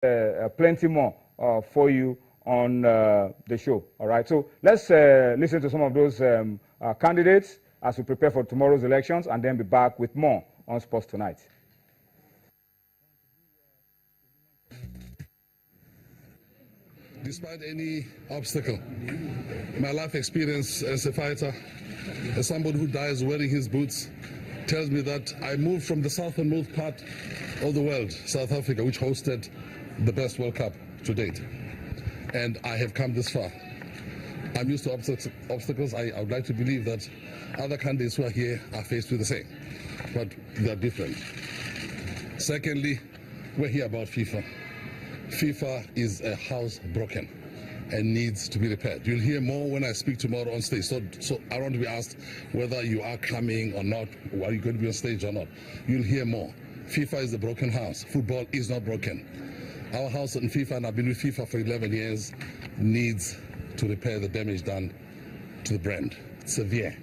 plenty more for you on the show. All right, so let's listen to some of those candidates as we prepare for tomorrow's elections, and then be back with more on Sports Tonight. Despite any obstacle, my life experience as a fighter, as somebody who dies wearing his boots, tells me that I moved from the southernmost part of the world, South Africa, which hosted the best World Cup to date. And I have come this far. I'm used to obstacles. I would like to believe that other candidates who are here are faced with the same, but they are different. Secondly, we're here about FIFA. FIFA is a house broken and needs to be repaired. You'll hear more when I speak tomorrow on stage. So I want to be asked whether you are coming or not, or are you going to be on stage or not. You'll hear more. FIFA is a broken house. Football is not broken. Our house in FIFA, and I've been with FIFA for 11 years, needs to repair the damage done to the brand. Severe.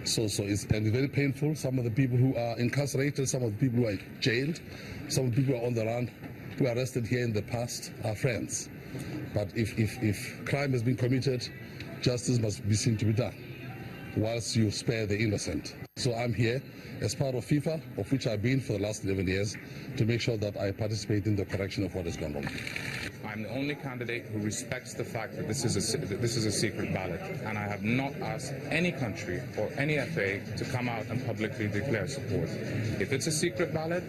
So it's very painful. Some of the people who are incarcerated, some of the people who are jailed, some of the people who are on the run, who were arrested here in the past are friends. But if crime has been committed, justice must be seen to be done, whilst you spare the innocent. So I'm here as part of FIFA, of which I've been for the last 11 years, to make sure that I participate in the correction of what has gone wrong. I'm the only candidate who respects the fact that this is a secret ballot, and I have not asked any country or any FA to come out and publicly declare support. If it's a secret ballot,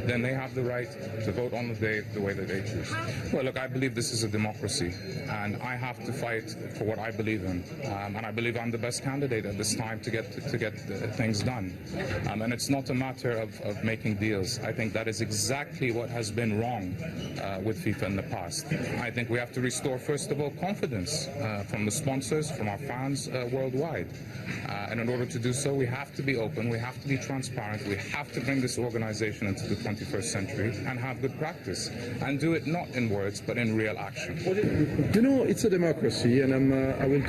then they have the right to vote on the day the way that they choose. Well, look, I believe this is a democracy, and I have to fight for what I believe in, and I believe I'm the best candidate at this time to get things done. And it's not a matter of making deals. I think that is exactly what has been wrong with FIFA in the past. I think we have to restore, first of all, confidence from the sponsors, from our fans worldwide. And in order to do so, we have to be open, we have to be transparent, we have to bring this organization into the 21st century and have good practice. And do it not in words, but in real action. You know, it's a democracy, and I will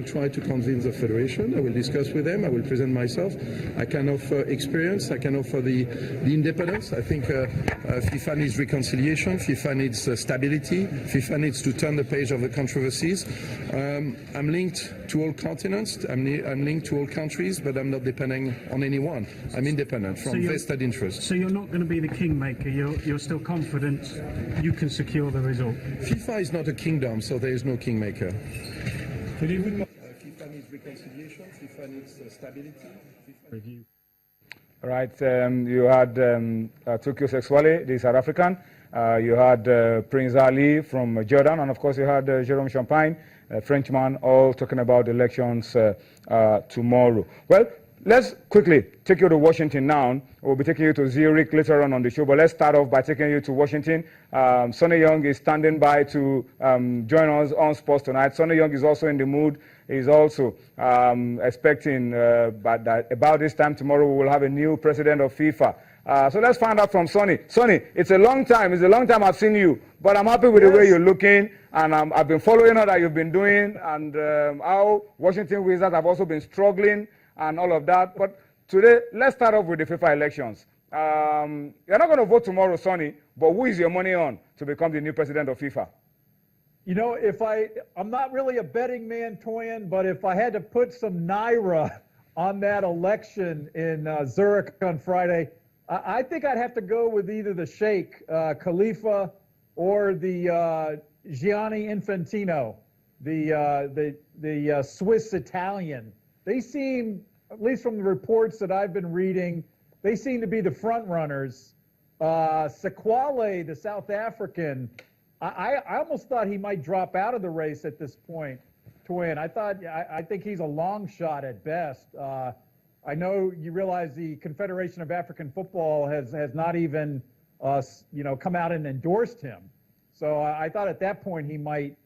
try to convince the Federation. I will discuss with them, I will present myself. I can offer experience, I can offer the independence. I think FIFA needs reconciliation, FIFA needs stability, FIFA needs to turn the page of the controversies. I'm linked to all continents, I'm linked to all countries, but I'm not depending on anyone. I'm independent from vested interests. So you're not going to be the kingmaker, you're still confident you can secure the result? FIFA is not a kingdom, so there is no kingmaker. FIFA needs reconciliation, FIFA needs stability. Review. All right, you had Tokyo Sexwale, the South African. You had Prince Ali from Jordan, and of course you had Jerome Champagne, a Frenchman, all talking about the elections tomorrow. Well, let's quickly take you to Washington now. We'll be taking you to Zurich later on the show, but let's start off by taking you to Washington. Sonny Young is standing by to join us on Sports Tonight. Sonny Young is also in the mood. He's also expecting about this time tomorrow we will have a new president of FIFA. So let's find out from Sonny. Sonny, it's a long time. It's a long time I've seen you, but I'm happy with the way you're looking, and I've been following all that you've been doing, and how Washington Wizards have also been struggling and all of that. But today, let's start off with the FIFA elections. You're not going to vote tomorrow, Sonny, but who is your money on to become the new president of FIFA? You know, I'm not really a betting man, Toyin, but if I had to put some Naira on that election in Zurich on Friday, I think I'd have to go with either the Sheikh, Khalifa, or the Gianni Infantino, the Swiss Italian. They seem, at least from the reports that I've been reading, they seem to be the front runners. Sequale, the South African, I almost thought he might drop out of the race at this point, Twin. I think he's a long shot at best. I know you realize the Confederation of African Football has not even, come out and endorsed him. So I thought at that point he might,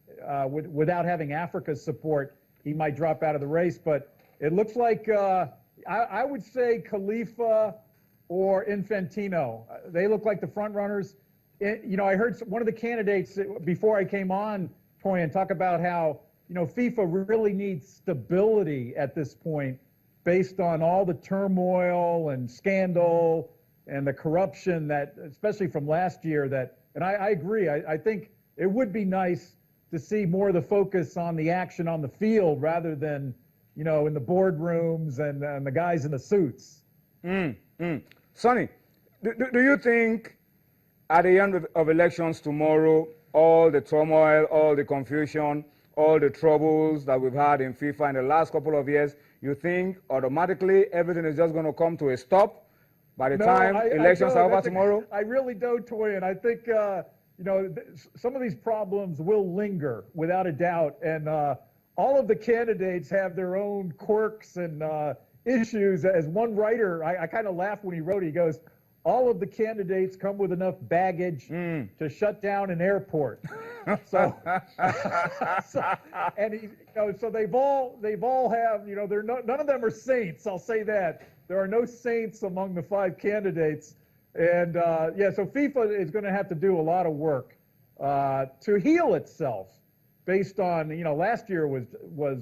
without having Africa's support, he might drop out of the race. But it looks like I would say Khalifa or Infantino. They look like the front runners. I heard one of the candidates before I came on, Toyin, talk about how, FIFA really needs stability at this point based on all the turmoil and scandal and the corruption that, especially from last year, that And I agree. I think it would be nice to see more of the focus on the action on the field rather than, in the boardrooms and the guys in the suits. Sonny, do you think at the end of elections tomorrow, all the turmoil, all the confusion, all the troubles that we've had in FIFA in the last couple of years, you think automatically everything is just going to come to a stop by the time elections are over tomorrow? I really don't, Toy, and I think some of these problems will linger without a doubt, and all of the candidates have their own quirks and issues. As one writer, I kind of laughed when he wrote it. He goes, all of the candidates come with enough baggage to shut down an airport. So they've all have, none of them are saints. I'll say that. There are no saints among the 5 candidates. And so FIFA is going to have to do a lot of work to heal itself based on, last year was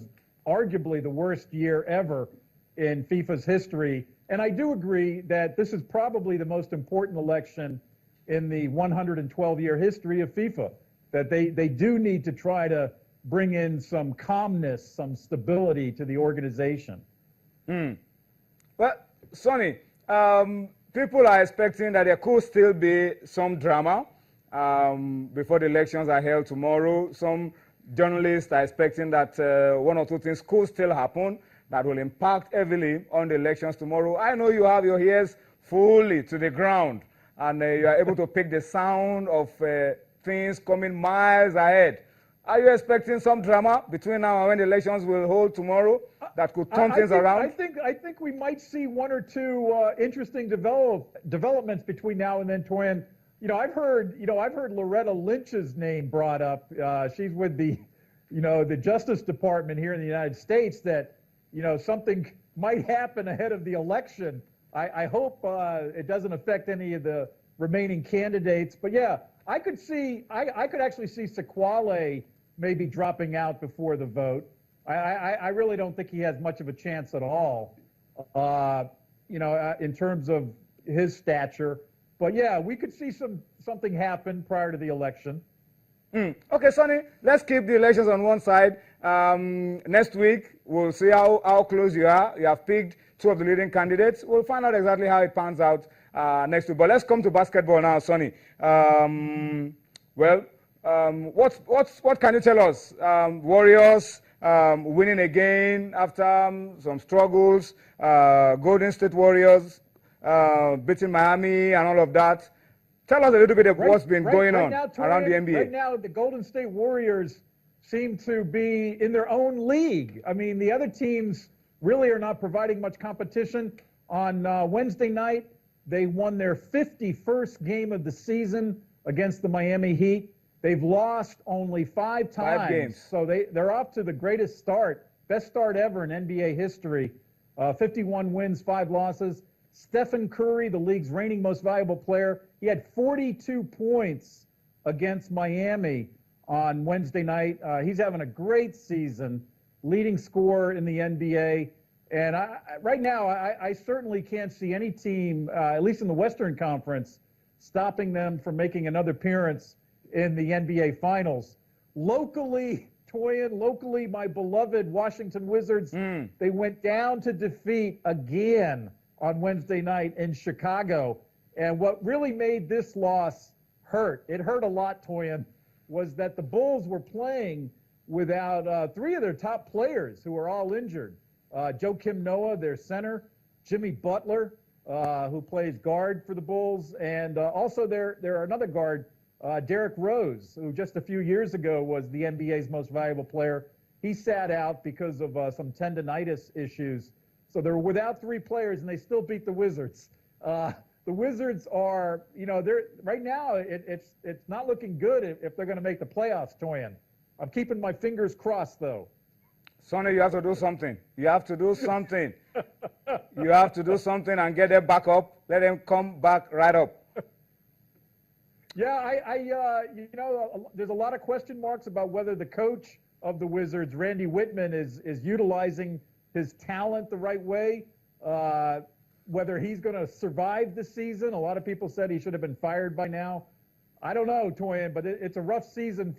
arguably the worst year ever in FIFA's history. And I do agree that this is probably the most important election in the 112-year history of FIFA, that they do need to try to bring in some calmness, some stability to the organization. Well, Sonny, people are expecting that there could still be some drama before the elections are held tomorrow. Some journalists are expecting that one or two things could still happen that will impact heavily on the elections tomorrow. I know you have your ears fully to the ground, and you are able to pick the sound of things coming miles ahead. Are you expecting some drama between now and when the elections will hold tomorrow that could turn things around? I think we might see one or two interesting developments between now and then, Toyin. I've heard Loretta Lynch's name brought up. She's with the Justice Department here in the United States. That something might happen ahead of the election. I hope it doesn't affect any of the remaining candidates. But yeah, I could actually see Sequale maybe dropping out before the vote. I really don't think he has much of a chance at all, in terms of his stature. But yeah, we could see something happen prior to the election. Okay, Sonny, let's keep the elections on one side. Next week, we'll see how close you are. You have picked 2 of the leading candidates. We'll find out exactly how it pans out next week. But let's come to basketball now, Sonny. What can you tell us? Warriors winning again after some struggles. Golden State Warriors beating Miami and all of that. Tell us a little bit of what's been going on around the NBA. Right now, the Golden State Warriors seem to be in their own league. I mean, the other teams really are not providing much competition. On Wednesday night, they won their 51st game of the season against the Miami Heat. They've lost only 5 times. 5 games. So they're off to the greatest start, best start ever in NBA history. 51 wins, 5 losses. Stephen Curry, the league's reigning most valuable player, he had 42 points against Miami on Wednesday night. He's having a great season, leading scorer in the NBA. And right now, I certainly can't see any team, at least in the Western Conference, stopping them from making another appearance in the NBA Finals. Locally, my beloved Washington Wizards, they went down to defeat again on Wednesday night in Chicago. And what really made this loss hurt, it hurt a lot, Toyin, was that the Bulls were playing without 3 of their top players who were all injured. Joakim Noah, their center, Jimmy Butler, who plays guard for the Bulls, and also there another guard, Derrick Rose, who just a few years ago was the NBA's most valuable player. He sat out because of some tendonitis issues. So they were without 3 players, and they still beat the Wizards. The Wizards are, they're right now. It's not looking good if they're going to make the playoffs, Toyin. I'm keeping my fingers crossed, though. Sonny, you have to do something. You have to do something. You have to do something and get them back up. Let them come back right up. Yeah, there's a lot of question marks about whether the coach of the Wizards, Randy Whitman, is utilizing his talent the right way, whether he's going to survive the season. A lot of people said he should have been fired by now. I don't know, Toyin, but it's a rough season